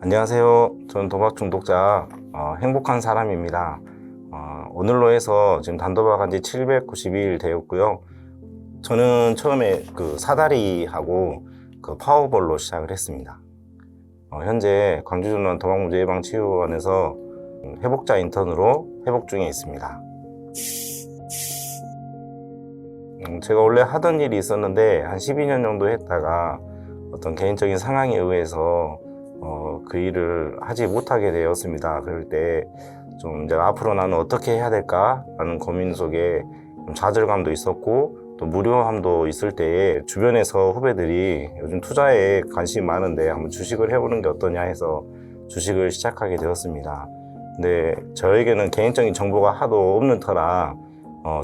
안녕하세요. 저는 도박 중독자 행복한 사람입니다. 오늘로 해서 지금 단도박한 지 792일 되었고요. 저는 처음에 그 사다리하고 그 파워볼로 시작을 했습니다. 현재 광주전원 도박문제 예방치유원에서 회복자 인턴으로 회복 중에 있습니다. 제가 원래 하던 일이 있었는데 한 12년 정도 했다가 어떤 개인적인 상황에 의해서 그 일을 하지 못하게 되었습니다. 그럴 때 좀 이제 앞으로 나는 어떻게 해야 될까라는 고민 속에 좀 좌절감도 있었고 또 무료함도 있을 때에 주변에서 후배들이 요즘 투자에 관심이 많은데 한번 주식을 해보는 게 어떠냐 해서 주식을 시작하게 되었습니다. 근데 저에게는 개인적인 정보가 하도 없는 터라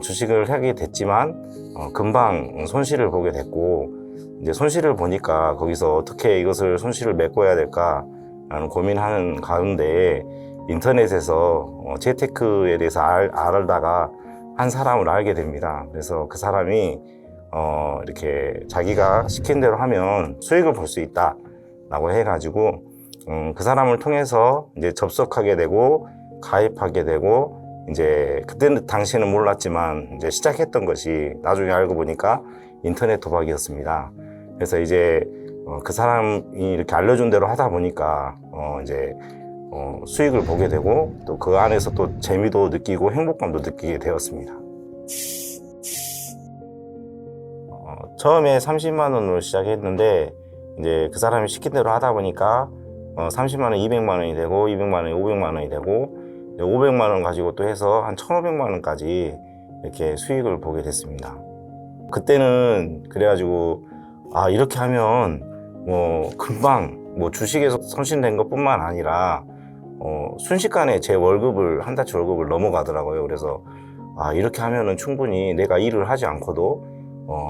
주식을 하게 됐지만 금방 손실을 보게 됐고, 이제 손실을 보니까 거기서 어떻게 이것을 손실을 메꿔야 될까라는 고민하는 가운데 인터넷에서 재테크에 대해서 알다가 한 사람을 알게 됩니다. 그래서 그 사람이 이렇게 자기가 시킨 대로 하면 수익을 볼 수 있다라고 해가지고 그 사람을 통해서 이제 접속하게 되고 가입하게 되고, 이제 그때는 당시에는 몰랐지만 이제 시작했던 것이 나중에 알고 보니까 인터넷 도박이었습니다. 그래서 이제 그 사람이 이렇게 알려준 대로 하다 보니까 이제 수익을 보게 되고 또 그 안에서 또 재미도 느끼고 행복감도 느끼게 되었습니다. 처음에 30만 원으로 시작했는데 이제 그 사람이 시킨 대로 하다 보니까 30만 원 200만 원이 되고 200만 원이 500만 원이 되고 500만 원 가지고 또 해서 한 1,500만 원까지 이렇게 수익을 보게 됐습니다. 그때는 그래가지고 이렇게 하면 금방 주식에서 손실된 것뿐만 아니라 순식간에 제 월급을 한 달치 월급을 넘어가더라고요. 그래서 이렇게 하면은 충분히 내가 일을 하지 않고도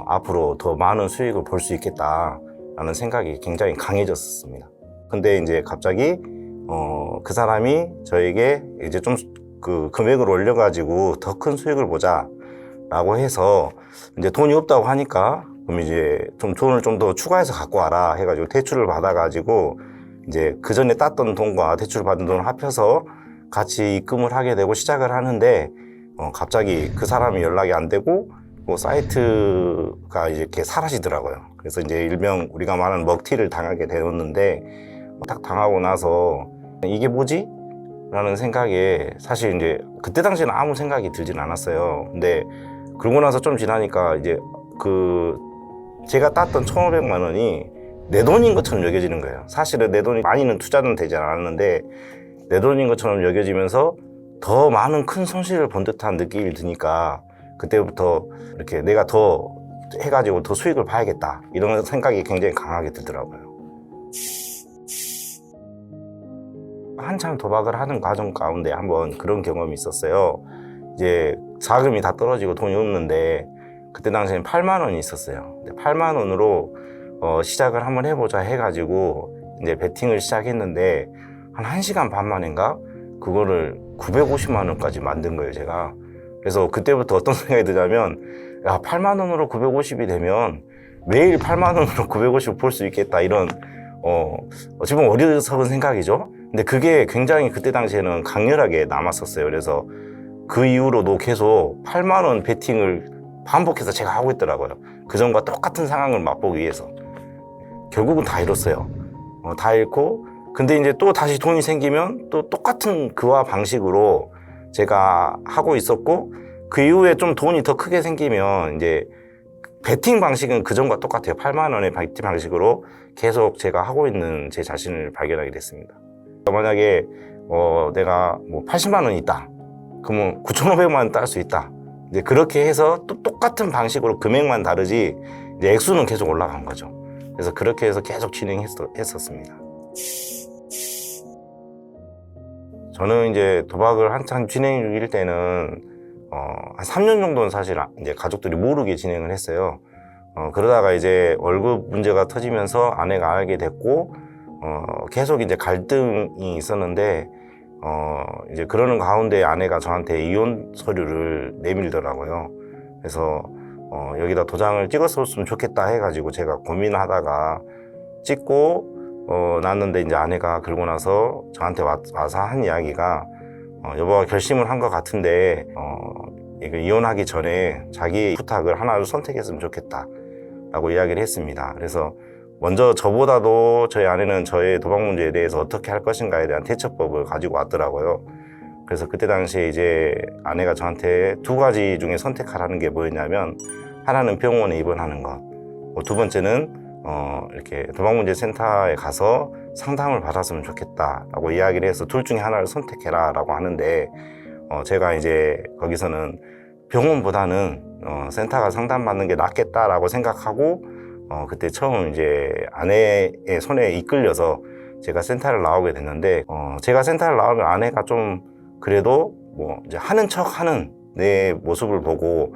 앞으로 더 많은 수익을 볼 수 있겠다라는 생각이 굉장히 강해졌습니다. 근데 이제 갑자기 그 사람이 저에게 이제 좀 그 금액을 올려가지고 더 큰 수익을 보자라고 해서 이제 돈이 없다고 하니까 그럼 이제 좀 돈을 좀 더 추가해서 갖고 와라 해가지고 대출을 받아가지고 이제 그 전에 땄던 돈과 대출 받은 돈을 합해서 같이 입금을 하게 되고 시작을 하는데 갑자기 그 사람이 연락이 안 되고 사이트가 이렇게 사라지더라고요. 그래서 이제 일명 우리가 말하는 먹튀를 당하게 되었는데 딱 당하고 나서 이게 뭐지? 라는 생각에 사실 이제 그때 당시에는 아무 생각이 들진 않았어요. 근데 그러고 나서 좀 지나니까 이제 제가 땄던 1,500만 원이 내 돈인 것처럼 여겨지는 거예요. 사실은 내 돈이 많이는 투자는 되지 않았는데 내 돈인 것처럼 여겨지면서 더 많은 큰 손실을 본 듯한 느낌이 드니까 그때부터 이렇게 내가 더 해가지고 더 수익을 봐야겠다 이런 생각이 굉장히 강하게 들더라고요. 한참 도박을 하는 과정 가운데 한번 그런 경험이 있었어요. 이제 자금이 다 떨어지고 돈이 없는데 그때 당시에는 8만 원이 있었어요. 8만 원으로 시작을 한번 해보자 해가지고 이제 베팅을 시작했는데 한 1시간 반 만인가 그거를 950만 원까지 만든 거예요, 제가. 그래서 그때부터 어떤 생각이 드냐면 8만 원으로 950이 되면 매일 8만 원으로 950을 볼 수 있겠다, 이런 지금 어리석은 생각이죠. 근데 그게 굉장히 그때 당시에는 강렬하게 남았었어요. 그래서 그 이후로도 계속 8만 원 베팅을 반복해서 제가 하고 있더라고요. 그 전과 똑같은 상황을 맛보기 위해서. 결국은 다 잃었어요. 다 잃고, 근데 이제 또 다시 돈이 생기면 또 똑같은 그와 방식으로 제가 하고 있었고, 그 이후에 좀 돈이 더 크게 생기면 이제 베팅 방식은 그 전과 똑같아요. 8만 원의 베팅 방식으로 계속 제가 하고 있는 제 자신을 발견하게 됐습니다. 만약에 내가 80만 원이 있다. 그러면 9,500만 원 딸 수 있다. 이제 그렇게 해서 또 똑같은 방식으로 금액만 다르지 이제 액수는 계속 올라간 거죠. 그래서 그렇게 해서 계속 진행했었습니다. 저는 이제 도박을 한창 진행 중일 때는 한 3년 정도는 사실 이제 가족들이 모르게 진행을 했어요. 그러다가 이제 월급 문제가 터지면서 아내가 알게 됐고 계속 이제 갈등이 있었는데 이제 그러는 가운데 아내가 저한테 이혼 서류를 내밀더라고요. 그래서 여기다 도장을 찍었으면 좋겠다 해가지고 제가 고민하다가 찍고 났는데 이제 아내가 그러고 나서 저한테 와서 한 이야기가 여보가 결심을 한 것 같은데 이거 이혼하기 전에 자기 부탁을 하나를 선택했으면 좋겠다 라고 이야기를 했습니다. 그래서 먼저 저보다도 저희 아내는 저의 도박 문제에 대해서 어떻게 할 것인가에 대한 대처법을 가지고 왔더라고요. 그래서 그때 당시에 이제 아내가 저한테 두 가지 중에 선택하라는 게 뭐였냐면, 하나는 병원에 입원하는 것, 두 번째는 이렇게 도박문제센터에 가서 상담을 받았으면 좋겠다라고 이야기를 해서 둘 중에 하나를 선택해라라고 하는데, 제가 이제 거기서는 병원보다는 센터가 상담받는 게 낫겠다라고 생각하고 그때 처음 이제 아내의 손에 이끌려서 제가 센터를 나오게 됐는데, 제가 센터를 나오면 아내가 좀 그래도 뭐 이제 하는 척하는 내 모습을 보고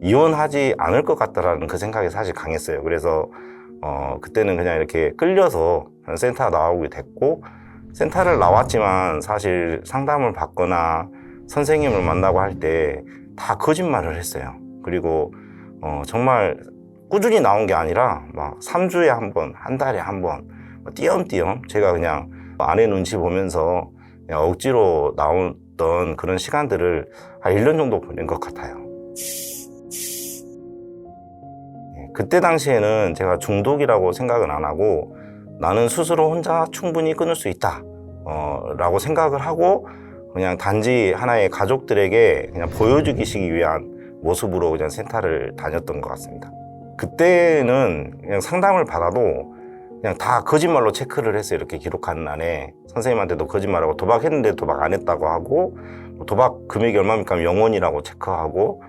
이혼하지 않을 것 같다라는 그 생각이 사실 강했어요. 그래서 그때는 그냥 이렇게 끌려서 센터 나오게 됐고, 센터를 나왔지만 사실 상담을 받거나 선생님을 만나고 할 때 다 거짓말을 했어요. 그리고 정말 꾸준히 나온 게 아니라 막 3주에 한 번, 한 달에 한 번, 띄엄띄엄 제가 그냥 아내 눈치 보면서 그냥 억지로 나왔던 그런 시간들을 한 1년 정도 보낸 것 같아요. 그때 당시에는 제가 중독이라고 생각은 안 하고, 나는 스스로 혼자 충분히 끊을 수 있다 라고 생각을 하고, 그냥 단지 하나의 가족들에게 그냥 보여주기 위한 모습으로 그냥 센터를 다녔던 것 같습니다. 그때는 그냥 상담을 받아도 그냥 다 거짓말로 체크를 해서 이렇게 기록하는 안에 선생님한테도 거짓말하고, 도박했는데 도박 안 했다고 하고, 도박 금액이 얼마입니까 하면 0원이라고 체크하고,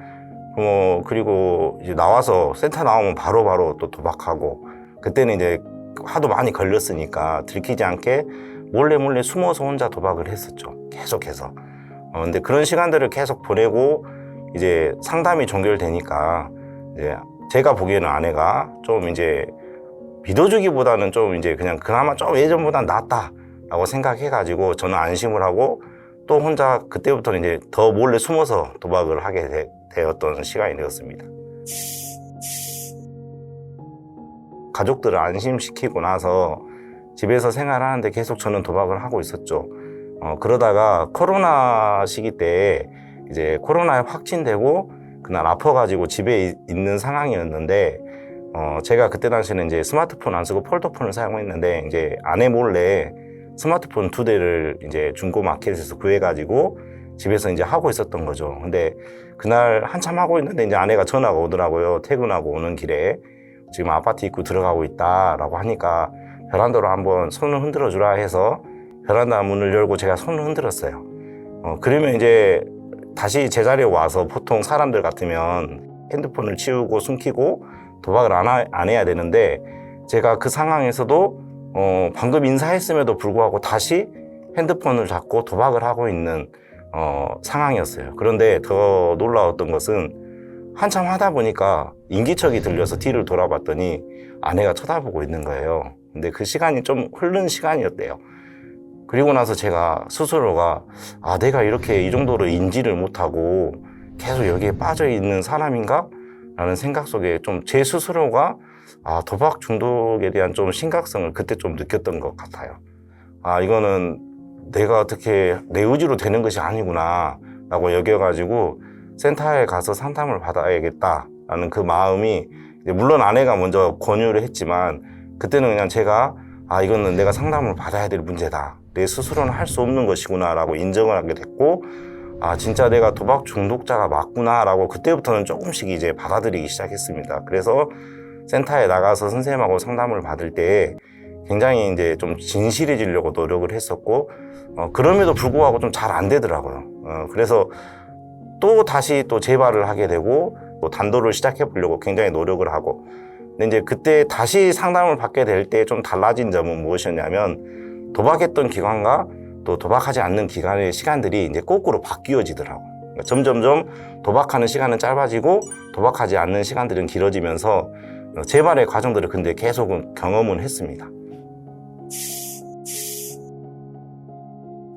그리고 이제 나와서 센터 나오면 바로바로 또 도박하고, 그때는 이제 하도 많이 걸렸으니까 들키지 않게 몰래 숨어서 혼자 도박을 했었죠. 계속해서. 근데 그런 시간들을 계속 보내고 이제 상담이 종결되니까 이제 제가 보기에는 아내가 좀 이제 믿어주기보다는 좀 이제 그냥 그나마 좀 예전보다 낫다라고 생각해가지고 저는 안심을 하고, 또 혼자 그때부터는 이제 더 몰래 숨어서 도박을 하게 되었던 시간이 되었습니다. 가족들을 안심시키고 나서 집에서 생활하는데 계속 저는 도박을 하고 있었죠. 그러다가 코로나 시기 때 이제 코로나에 확진되고 그날 아파가지고 집에 있는 상황이었는데, 제가 그때 당시에는 이제 스마트폰 안 쓰고 폴더폰을 사용했는데, 이제 아내 몰래 스마트폰 2대를 이제 중고 마켓에서 구해가지고 집에서 이제 하고 있었던 거죠. 근데 그날 한참 하고 있는데 이제 아내가 전화가 오더라고요. 퇴근하고 오는 길에 지금 아파트 입구 들어가고 있다라고 하니까 베란다로 한번 손을 흔들어 주라 해서 베란다 문을 열고 제가 손을 흔들었어요. 그러면 이제 다시 제자리에 와서, 보통 사람들 같으면 핸드폰을 치우고 숨기고 도박을 안 해야 되는데, 제가 그 상황에서도 방금 인사했음에도 불구하고 다시 핸드폰을 잡고 도박을 하고 있는 상황이었어요. 그런데 더 놀라웠던 것은 한참 하다 보니까 인기척이 들려서 뒤를 돌아봤더니 아내가 쳐다보고 있는 거예요. 근데 그 시간이 좀 흐른 시간이었대요. 그리고 나서 제가 스스로가 내가 이렇게 이 정도로 인지를 못하고 계속 여기에 빠져 있는 사람인가? 라는 생각 속에 좀 제 스스로가 도박 중독에 대한 좀 심각성을 그때 좀 느꼈던 것 같아요. 이거는 내가 어떻게 내 의지로 되는 것이 아니구나 라고 여겨가지고 센터에 가서 상담을 받아야겠다라는 그 마음이, 물론 아내가 먼저 권유를 했지만 그때는 그냥 제가 이거는 내가 상담을 받아야 될 문제다, 내 스스로는 할 수 없는 것이구나 라고 인정을 하게 됐고, 진짜 내가 도박 중독자가 맞구나 라고 그때부터는 조금씩 이제 받아들이기 시작했습니다. 그래서 센터에 나가서 선생님하고 상담을 받을 때 굉장히 이제 좀 진실해지려고 노력을 했었고, 그럼에도 불구하고 좀 잘 안 되더라고요. 그래서 또 다시 또 재발을 하게 되고, 또 단도를 시작해 보려고 굉장히 노력을 하고, 근데 이제 그때 다시 상담을 받게 될 때 좀 달라진 점은 무엇이었냐면, 도박했던 기간과 또 도박하지 않는 기간의 시간들이 이제 거꾸로 바뀌어지더라고요. 그러니까 점점점 도박하는 시간은 짧아지고 도박하지 않는 시간들은 길어지면서 재발의 과정들을 근데 계속 경험은 했습니다.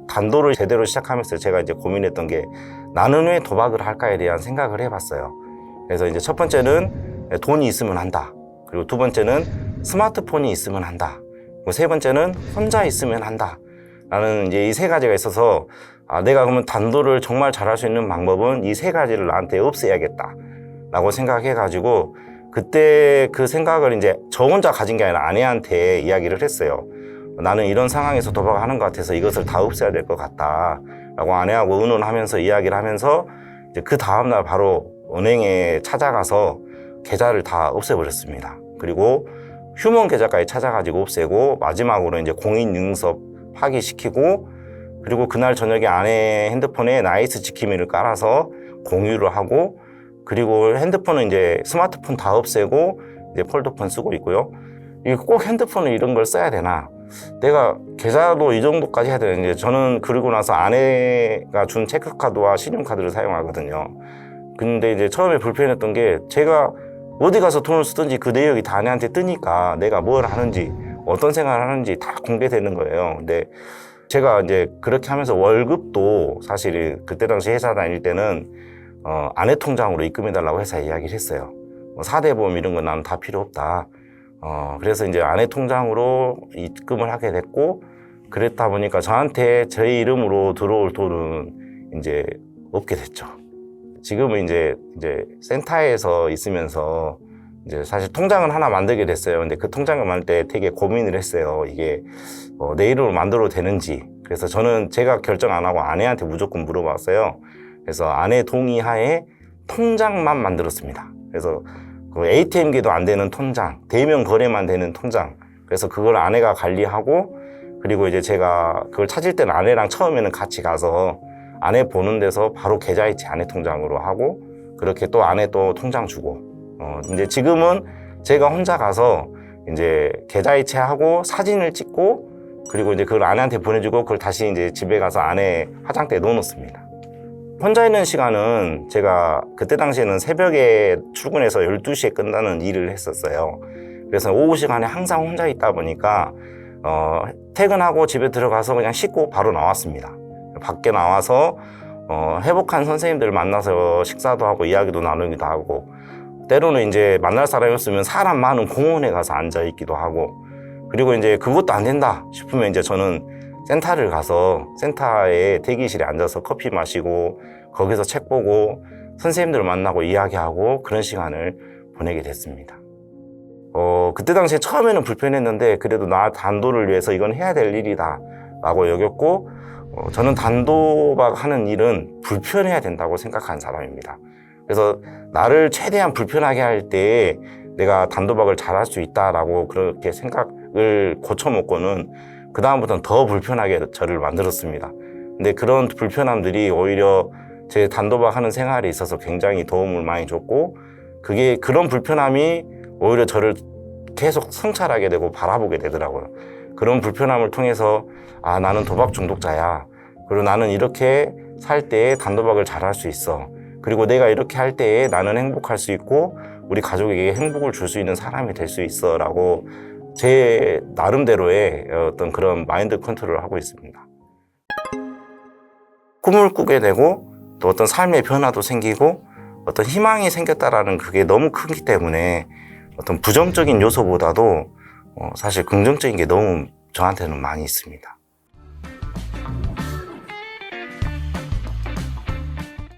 단도를 제대로 시작하면서 제가 이제 고민했던 게, 나는 왜 도박을 할까에 대한 생각을 해봤어요. 그래서 이제 첫 번째는 돈이 있으면 한다. 그리고 두 번째는 스마트폰이 있으면 한다. 세 번째는 혼자 있으면 한다. 라는 이제 이 세 가지가 있어서 내가 그러면 단도를 정말 잘할 수 있는 방법은 이 세 가지를 나한테 없애야겠다. 라고 생각해가지고 그때 그 생각을 이제 저 혼자 가진 게 아니라 아내한테 이야기를 했어요. 나는 이런 상황에서 도박하는 것 같아서 이것을 다 없애야 될 것 같다. 라고 아내하고 의논하면서 이야기를 하면서 이제 그 다음날 바로 은행에 찾아가서 계좌를 다 없애버렸습니다. 그리고 휴먼 계좌까지 찾아가지고 없애고 마지막으로 이제 공인중개사 파기시키고 그리고 그날 저녁에 아내 핸드폰에 나이스 지킴이를 깔아서 공유를 하고 그리고 핸드폰은 이제 스마트폰 다 없애고 이제 폴더폰 쓰고 있고요. 이게 꼭 핸드폰을 이런 걸 써야 되나? 내가 계좌도 이 정도까지 해야 되는데 저는 그러고 나서 아내가 준 체크카드와 신용카드를 사용하거든요. 근데 이제 처음에 불편했던 게 제가 어디 가서 돈을 쓰든지 그 내역이 다 아내한테 뜨니까 내가 뭘 하는지 어떤 생각을 하는지 다 공개되는 거예요. 근데 제가 이제 그렇게 하면서 월급도 사실 그때 당시 회사 다닐 때는 아내 통장으로 입금해달라고 회사에 이야기를 했어요. 4대 보험 이런 건 나는 다 필요 없다. 그래서 이제 아내 통장으로 입금을 하게 됐고 그랬다 보니까 저한테 제 이름으로 들어올 돈은 이제 없게 됐죠. 지금은 이제 센터에서 있으면서 이제 사실 통장은 하나 만들게 됐어요. 근데 그 통장을 만들 때 되게 고민을 했어요. 이게 내 이름으로 만들어도 되는지. 그래서 저는 제가 결정 안 하고 아내한테 무조건 물어봤어요. 그래서 아내 동의하에 통장만 만들었습니다. 그래서 그 ATM기도 안 되는 통장, 대면 거래만 되는 통장. 그래서 그걸 아내가 관리하고 그리고 이제 제가 그걸 찾을 때는 아내랑 처음에는 같이 가서 아내 보는 데서 바로 계좌이체 아내 통장으로 하고 그렇게 또 아내 또 통장 주고 이제 지금은 제가 혼자 가서 이제 계좌이체하고 사진을 찍고 그리고 이제 그걸 아내한테 보내주고 그걸 다시 이제 집에 가서 아내 화장대에 넣어놓습니다. 혼자 있는 시간은 제가 그때 당시에는 새벽에 출근해서 12시에 끝나는 일을 했었어요. 그래서 오후 시간에 항상 혼자 있다 보니까 퇴근하고 집에 들어가서 그냥 씻고 바로 나왔습니다. 밖에 나와서 회복한 선생님들 만나서 식사도 하고 이야기도 나누기도 하고 때로는 이제 만날 사람이 없으면 사람 많은 공원에 가서 앉아 있기도 하고 그리고 이제 그것도 안 된다 싶으면 이제 저는 센터를 가서 센터에 대기실에 앉아서 커피 마시고 거기서 책 보고 선생님들 만나고 이야기하고 그런 시간을 보내게 됐습니다. 그때 당시에 처음에는 불편했는데 그래도 나 단도를 위해서 이건 해야 될 일이다 라고 여겼고 저는 단도박 하는 일은 불편해야 된다고 생각하는 사람입니다. 그래서 나를 최대한 불편하게 할 때 내가 단도박을 잘할 수 있다라고 그렇게 생각을 고쳐먹고는 그 다음부터는 더 불편하게 저를 만들었습니다. 근데 그런 불편함들이 오히려 제 단도박 하는 생활에 있어서 굉장히 도움을 많이 줬고 그런 불편함이 오히려 저를 계속 성찰하게 되고 바라보게 되더라고요. 그런 불편함을 통해서 나는 도박 중독자야. 그리고 나는 이렇게 살 때 단도박을 잘할 수 있어. 그리고 내가 이렇게 할 때에 나는 행복할 수 있고 우리 가족에게 행복을 줄 수 있는 사람이 될 수 있어 라고 제 나름대로의 어떤 그런 마인드 컨트롤을 하고 있습니다. 꿈을 꾸게 되고 또 어떤 삶의 변화도 생기고 어떤 희망이 생겼다라는 그게 너무 크기 때문에 어떤 부정적인 요소보다도 사실 긍정적인 게 너무 저한테는 많이 있습니다.